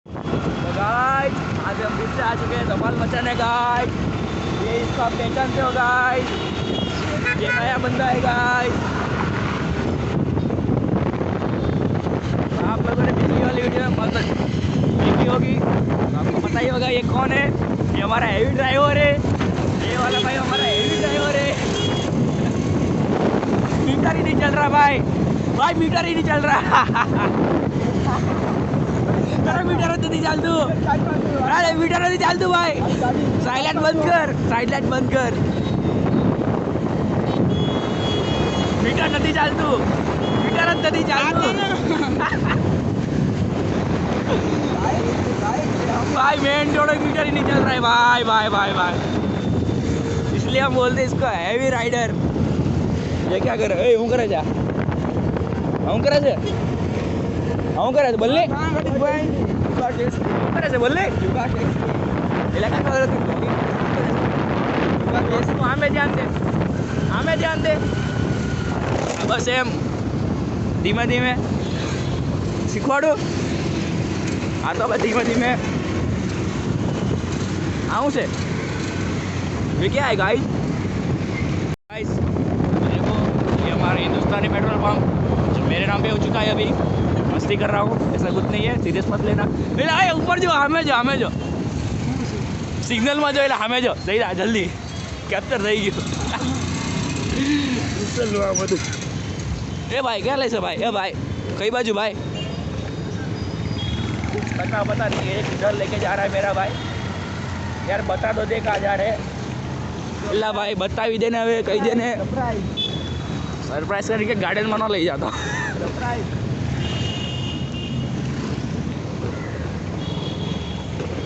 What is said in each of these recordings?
तो गाइस आज हम फिर से आ चुके हैं धमाल मचाने गाइस। ये इसको आप पहचानते हो गाइस, ये नया बंदा है गाइस। आप लोगों ने पिछली वाली वीडियो में मत देखी होगी तो आपको पता ही होगा ये कौन है। ये हमारा हेवी ड्राइवर है, ये वाला भाई हमारा हेवी ड्राइवर है। मीटर ही नहीं चल रहा भाई, मीटर ही नहीं चल रहा। अरे मीटर नहीं चाल तू, अरे मीटर नहीं चाल तू भाई, साइलेंट बंद कर, साइलेंट बंद कर। मीटर नहीं चाल तू, मीटर नहीं चाल तू। भाई मेन रोड मीटर ही नहीं चल रहा है भाई भाई भाई भाई, इसलिए हम बोलते इसको हैवी राइडर। ये क्या कर रहे हूँ करे जा, हूँ करे से, हूँ करे बोलने करे से बोलने हमें ध्यान दे, हमें ध्यान दे। बस एम धीमे धीमे શીખવાડું આ તો બસ ધીમે ધીમે આવું છે। ये क्या है गाइस, गाइस देखो ये हमारा हिंदुस्तानी पेट्रोल पंप जो मेरे नाम पे हो चुका है। अभी मस्ती कर रहा हूँ, ऐसा कुछ नहीं है, सीरियस मत लेना। आए ऊपर जो हमें जो सिग्नल में जो हमें जो सही रहा जल्दी कैप्चर रही गयो। ए भाई क्या ले भाई, ए भाई कई बाजू भाई कुछ पता नहीं है। एक डर लेके जा रहा है मेरा भाई, यार बता दो दे कहाँ जा रहे हैं। एला भाई बतावी देने हवे कही देने सरप्राइज करके गार्डन में न लई जाता।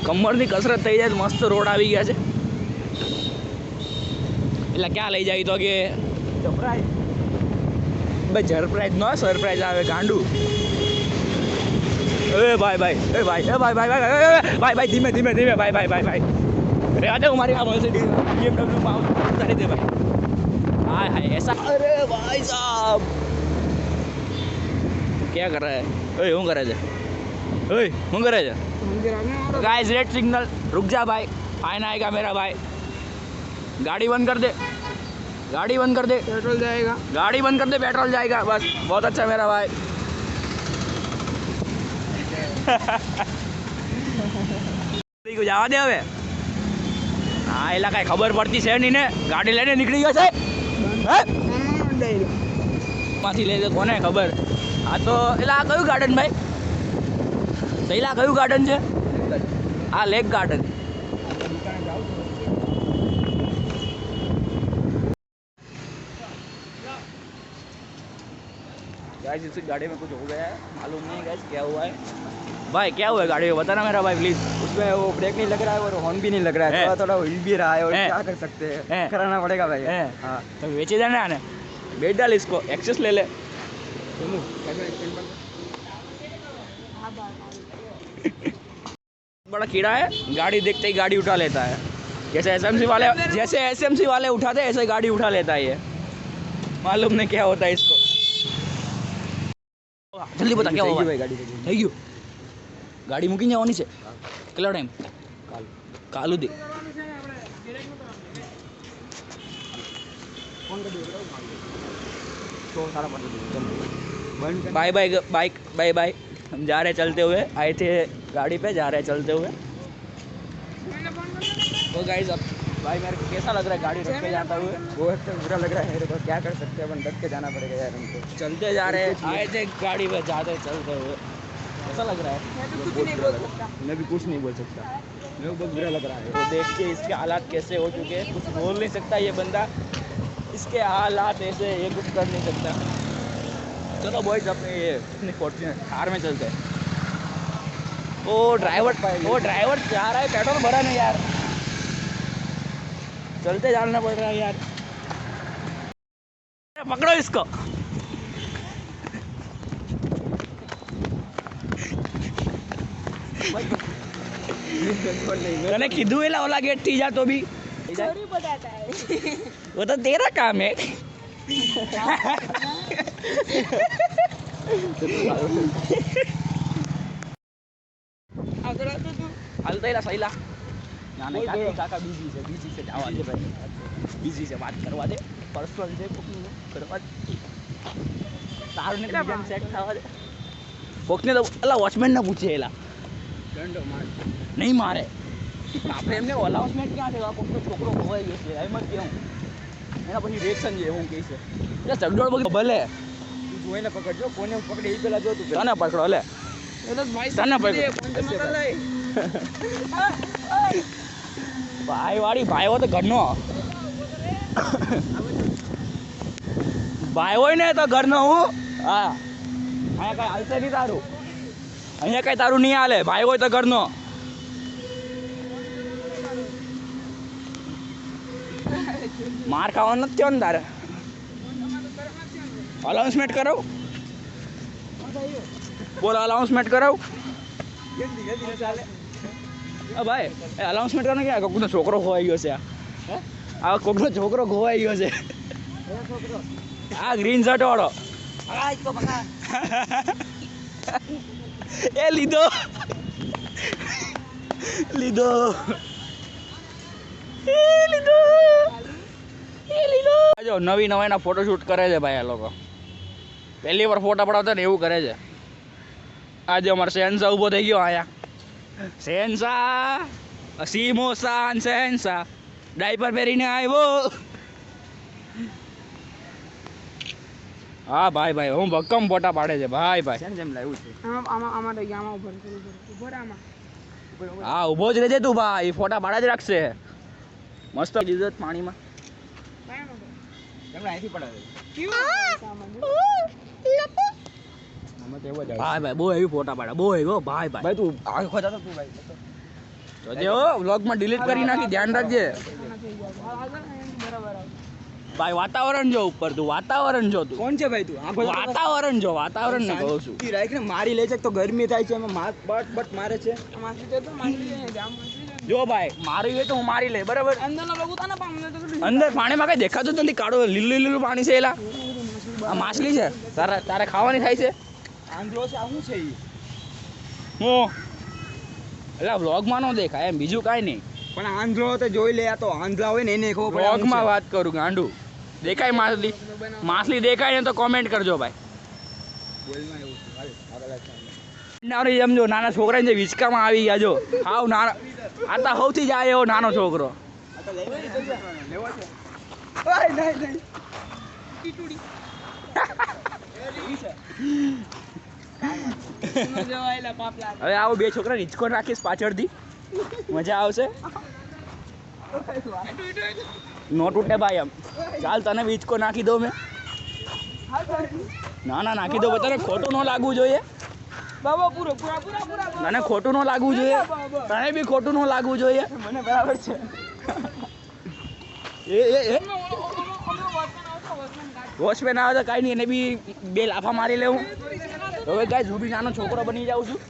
कमर की कसरत थी जाए, मस्त रोड आ गया है। एला क्या लई जाए तो के सरप्राइज भाई, सरप्राइज न सरप्राइज आवे गांडू। ए भाई भाई, ए भाई, ए भाई भाई भाई भाई भाई धीमे धीमे धीमे भाई भाई भाई भाई अरे आजा हमारी यहाँ BMW पाँव चले दे भाई। हाय हाय ऐसा, अरे भाई साहब क्या कर रहा है, ओए हूँ करे जा, ओए हूँ करे जा। गाइस रेड सिग्नल, रुक जा भाई, फाइन आएगा मेरा भाई। गाड़ी बंद कर दे, गाड़ी बंद कर दे, पेट्रोल जाएगा, गाड़ी बंद कर दे, पेट्रोल जाएगा। बस बहुत अच्छा मेरा भाई। जावा दे हवे। हाँ एला कई खबर पड़ती है नहीं ने, गाड़ी लेने निकली गयो छे माथी ले कोने खबर। हाँ तो एला कયું गार्डन भाई, सहीला कયું गार्डन है? हाँ लेक गार्डन। गाइस इस गाड़ी में कुछ हो गया है, मालूम नहीं गाइस क्या हुआ है। भाई क्या हुआ है गाड़ी में बताना मेरा भाई प्लीज। उसमें वो ब्रेक नहीं लग रहा है और हॉर्न भी नहीं लग रहा है, थोड़ा थोड़ा हिल भी रहा है और क्या कर सकते हैं, कराना पड़ेगा भाई। हाँ तो बेचे जाना आने, बेच डाल इसको, एक्सेस ले ले। बड़ा कीड़ा है, गाड़ी देखते ही गाड़ी उठा लेता है। जैसे एसएमसी वाले उठाते हैं ऐसे गाड़ी उठा लेता है ये, मालूम नहीं क्या होता है इसको। जल्दी बता क्या हुआ भाई। गाड़ी थैंक यू, गाड़ी મૂકી જવાની છે કેટલો ટાઈમ કાલ સુધી। Bye bye bike, bye bye. हम जा रहे चलते हुए, आए थे गाड़ी पे, जा रहे चलते हुए। तो गाइस अब भाई मेरे को कैसा लग रहा है गाड़ी रख के जाता हुए? बहुत बुरा लग रहा है मेरे को, क्या कर सकते हैं, अपन डट के जाना पड़ेगा यार हमको। चलते जा रहे, आए थे गाड़ी पे, जाते चलते हुए। कैसा लग रहा है? मैं भी कुछ नहीं बोल सकता, मेरे को बहुत बुरा लग रहा है। तो देख के इसके हालात कैसे हो चुके हैं, कुछ बोल नहीं सकता ये बंदा, इसके हालात ऐसे, ये कुछ कर नहीं सकता। चलो बॉयज अपने ये अपनी फॉर्च्यूनर कार में चलते हैं। वो ड्राइवर जा रहा है पेट्रोल भरा नहीं यार, चलते जाना पड़ रहा है यार। पकड़ो इसको। तने कीधु एला ओला गेट थी जा तो भी स्टोरी बताता है। वो तो तेरा काम है। આગળ આવતો તું હાલતા એલા સૈલા ના બોલ, ના બોલ. કાકા બીજી છે જવા દે ભાઈ બીજી છે વાત કરવા દે પર્સનલ છે કોકનું કરવા દે તારું ને બીજાને સેટ થવા દે કોકને તો અલા વોચમેન ને પૂછે એલા દંડો માર નહીં મારે પણ આપણે એમને અલાઉન્સમેન્ટ ક્યાં છે કોકનો છોકરો ખોવાઈ ગયો છે એમ જ કેવું એના પછી રિએક્શન છે હું કહીશ એટલે ચગડોળ બગી ભલે તું જોઈને પકડજો કોને પકડે એ પેલા જો તું તને પકડો લે એ તો ભાઈ તને પકડો પંચમાં લઈ ભાઈ વાળી ભાઈ હોય તો ઘરનો ભાઈ હોય ને તો ઘરનો હું હા અહીંયા કઈ હાલશે નહીં તારું અહીંયા કઈ તારું નહીં હાલે ભાઈ હોય તો ઘરનો માર ખાવાનું નથી થયો ને તારે અલાઉન્સમેન્ટ કરાવ બોલ અલાઉન્સમેન્ટ કરાવ હા ભાઈ એ અલાઉન્સમેન્ટ કરો ને કે કોકનો છોકરો ખોવાઈ ગયો છે આ કોકનો છોકરો ખોવાઈ ગયો છે આ ગ્રીન શર્ટ વાળો એ લીધો લીધો જો નવી નવાઈના ફોટોશૂટ કરે છે ભાઈ આ લોકો પહેલી વાર ફોટા પડાવતા ને એવું કરે છે આજે અમારે શહેનશાહ ઊભો થઈ ગયો આયા શહેનશાહ સીમોસાન શહેનશાહ ડાયપર પહેરીને આવ્યો હા ભાઈ ભાઈ હું ભક્કમ ફોટા પાડે છે ભાઈ ભાઈ જેમ લાવ્યું છે આમાં રહી ગયા આમાં ઉભો રહે આમાં હા ઊભો જ રહેજે તું ભાઈ ફોટા પાડા જ રાખશે મસ્ત ઇજ્જત પાણીમાં એમને અહીંથી પડાવે આમાં તો એવો જ ભાઈ ભાઈ બહુ એવી ફોટા પાડે બહુ એવો ભાઈ ભાઈ ભાઈ તું આગળ ખોતા તું ભાઈ જોજે હો વ્લોગમાં ડિલીટ કરી નાખી ધ્યાન રાખજે બરાબર ભાઈ વાતાવરણ જો ઉપર તું વાતાવરણ જો તું કોણ છે ભાઈ તું આગળ વાતાવરણ જો વાતાવરણ ને કહું છું રાખ ને મારી લે છે તો ગરમી થાય છે એમાં બટ બટ મારે છે માસી તો માસી જામ માસી જો ભાઈ મારી હોય તો હું મારી લે બરાબર અંદરના લોકો તને પામને તો અંદર પાણીમાં કઈ દેખાતું જ નથી કાળો લીલું લીલું પાણી છે એલા આ માછલી છે તારે તારે ખાવાની થાય છે આંધળો છે આ શું છે ઈ હું એટલે વ્લોગમાં ન દેખાય એમ બીજું કાંઈ નહીં પણ આંધળો તો જોઈ લે આ તો આંધળા હોય ને એને ખબર પડે વ્લોગમાં વાત કરું ગાંડું દેખાય માછલી માછલી દેખાય ને તો કોમેન્ટ કરજો ભાઈ બોલમાં એવું છે હાલ આગળ ચાલ નાનો એમ જો નાના છોકરાને જે વિચકામાં આવી ગયા જો હાવ નાના આ તો સૌથી જાય એવો નાનો છોકરો આ તો લેવો છે લેવો છે ઓય નહીં નહીં ટીટુડી જવાયલા પાપલા હવે આવો બે છોકરા હિંચકો રાખીશ પાછળથી મજા આવશે નો તૂટે ભાઈ એમ ચાલ તને હિંચકો નાખી દઉં મેં ના ના નાખી દો તને ખોટું ન લાગવું જોઈએ બાબા પૂરો પૂરા પૂરા પૂરા તને ખોટું ન લાગવું જોઈએ તને બી ખોટું ન લાગવું જોઈએ મને બરાબર છે એ વોચમેન આવે તો કાંઈ નહીં એને બી બે લાફા મારી લેવું હવે કાંઈ હું બી નાનો છોકરો બની જાઉં છું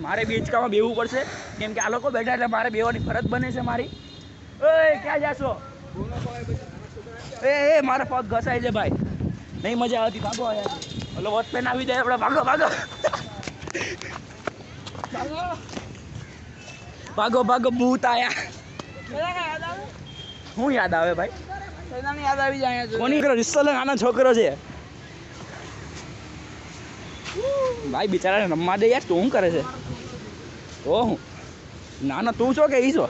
મારે બી હિંચકામાં બેવું પડશે કેમ કે આ લોકો બેઠા એટલે મારે બેવાની ફરજ બને છે મારી ઓય ક્યાં જાશો એ મારા પગ ઘસાય છે ભાઈ નહીં મજા આવતી ભાગો અહીંયા ઓલો વોચમેન આવી જાય આપણે ભાગો ભાગો ભાગો ભાગો ભૂત આયા શું યાદ આવે ભાઈ યાદ આવી જાય કોની રિસ્તો નાનો છોકરો છે ભાઈ બિચારાને રમવા દે યાર તું શું કરે છે ઓ હું નાનો તું છો કે ઈ છો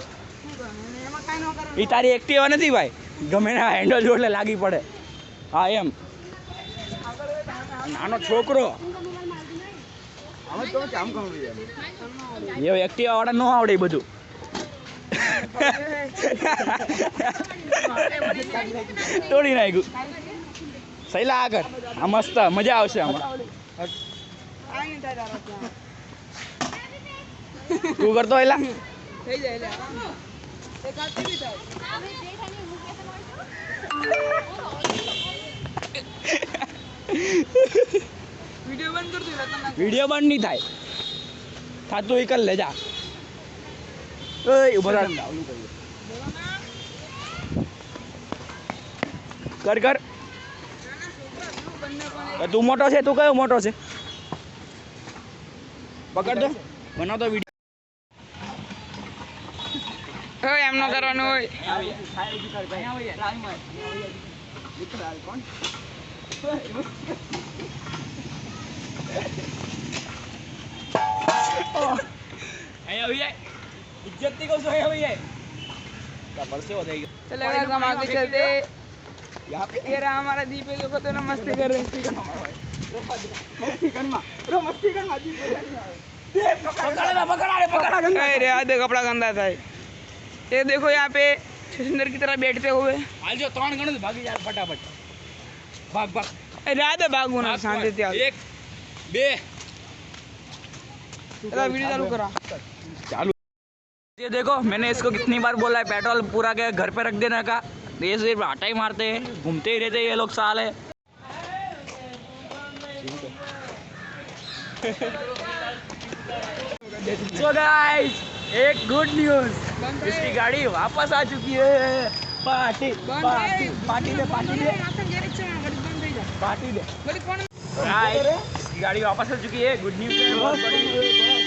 એ તારી એક્ટિવા નથી ભાઈ ગમે ના હેન્ડલ જો એટલે લાગી પડે હા એમ નાનો છોકરો આમ તો કામ કરું એ એક્ટિવા વાળા ન આવડે એ બધું તોડી નાખ્યું સહેલા આગળ આ મસ્ત મજા આવશે આમાં તું કરતો એલા થઈ જાય એટલે એક આતી બી થાય વિડિયો બંધ કર દે રતન વિડીયો બંધ નહીં થાય થાતું એ કર લે જા ઓય ઉભો રાખ કર કર તું મોટો છે તું કયો મોટો છે પકડ દો બનાવ તો વિડિયો ઓય એમ ન કરવાનું હોય અહીંયા આવી જાય इज्जत नहीं को सो है भैया क्या परसे हो जाएगी चले गाइस हम आगे चलते यहाँ पे ये रहा हमारा दीपक को तो ना मस्ती कर रहे हैं अरे यार देखो कपड़ा गंदा था ये देखो यहाँ पे सुंदर की तरह बैठते हुए हाल जो तौण गणो भागी जा फटाफट भाग भाग अरे रात भागो ना शांति से एक बे चलो वीडियो चालू करा चालू ये देखो मैंने इसको कितनी बार बोला है पेट्रोल पूरा के घर पे रख देने का ये सिर्फ आटा ही मारते हैं घूमते ही रहते हैं ये लोग साले सो गाइस एक गुड न्यूज इसकी गाड़ी वापस आ चुकी है पार्टी पार्टी पार्टी दे पार्टी दे पार्टी दे गाइस इसकी गाड़ी वापस आ चुकी है गुड न्यूज है बहुत बड़ी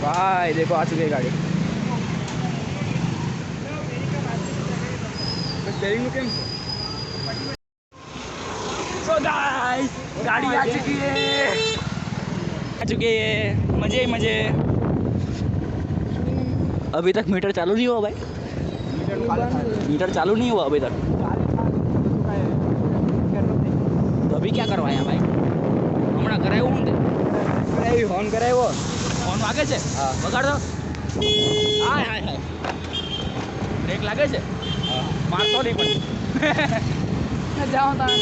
भाई देखो आ चुकी है गाड़ी So guys, गाड़ी आ चुकी है मजे ही मजे अभी तक मीटर चालू नहीं हुआ भाई मीटर चालू नहीं हुआ अभी तक तो अभी क्या करवाया भाई હમણાં કરાયું હું ફોન કરાવ્યો ફોન વાગે છે વગાડ દો હાય હાય હાય બ્રેક લાગે છે મારતો નહીં પણ जाओ ताना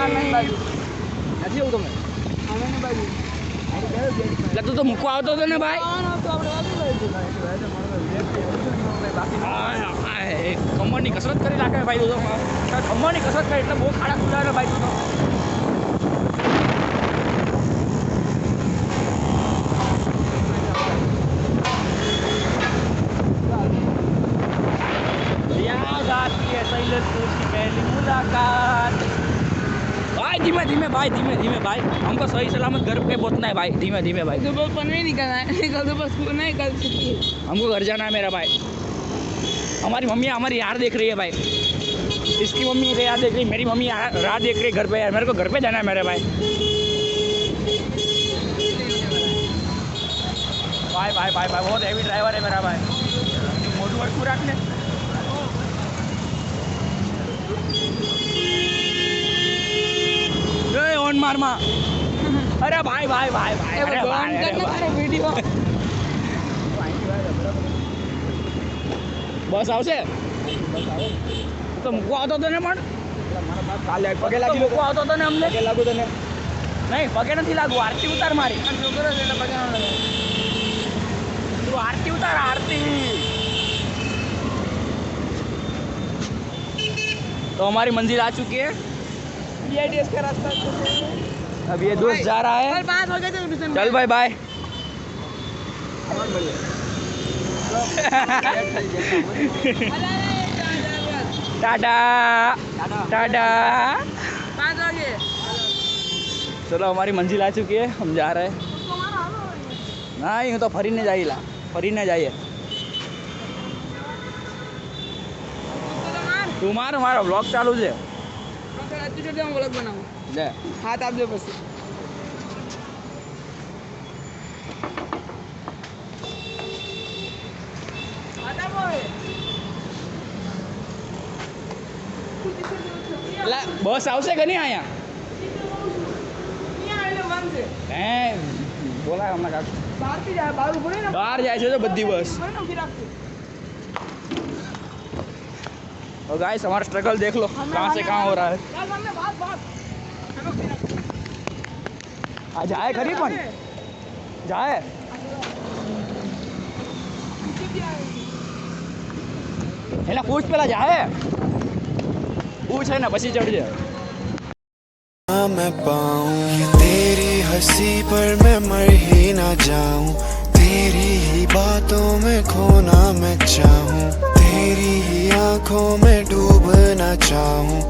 नहीं बाजू નથી એવું તમે हमें नहीं बाजू એટલે તું તો મૂકવા આવતો હતો ને ભાઈ કમરની કસરત કરી નાખે ભાઈ તું તો કમરની કસરત કરી એટલે બહુ ખાડા ખુલ્લા ને ભાઈ તું તો भाई धीमे धीमे भाई हमको सही सलामत घर पे पहुंचना है भाई धीमे धीमे भाई तो बस पनवे निकलना है कल तो बस नहीं कल हमको घर जाना है मेरा भाई हमारी मम्मी हमारी यार देख रही है भाई इसकी मम्मी यार देख रही मेरी मम्मी राह देख रही है घर पे यार मेरे को घर पे जाना है मेरे भाई भाई भाई भाई भाई बहुत हैवी ड्राइवर है मेरा भाई मोटू वर्कू रखने ऑन मार मा अरे भाई भाई भाई भाई अरे भाई वीडियो बस આવશે તો મૂકવા આવતો તો ને પણ કાલે પગે લાગી લો મૂકવા આવતો તો ને અમને પગે લાગુ તને નહીં પગે નથી લાગુ આરતી ઉતાર મારી છોકરો છે એટલે પગે ન લાગે તું આરતી ઉતાર આરતી तो हमारी मंजिल आ चुकी है बीआईडीएस का रास्ता अब ये दोस्त जा रहा है कल 5 हो गए थे ट्यूशन चल भाई बाय टाटा टाटा 5 बजे चलो हमारी मंजिल आ चुकी है हम जा रहे हैं नहीं હું તો ફરીને જઈએ તું માર મારો વ્લોગ ચાલુ છે હું વ્લોગ બનાવું લે હાથ આપજો પછી બસ આવશે કે નહીં અહીંયા હે બોલાય હમણાં કાક બહારથી જાય બહાર ઉભો રહે ને બહાર જાય છે તો બધી બસ और गाइस हमारा स्ट्रगल देख लो कहाँ से कहाँ हो रहा है आ जाए खरी पण जाए એના પૂછ પેલા જાય પૂછ है ना પછી ચડ જાય मैं पाऊं तेरी हंसी पर मैं मर ही ना जाऊं तेरी ही बातों में खोना मैं चाहूं तेरी ही आंखों में डूबना चाहूं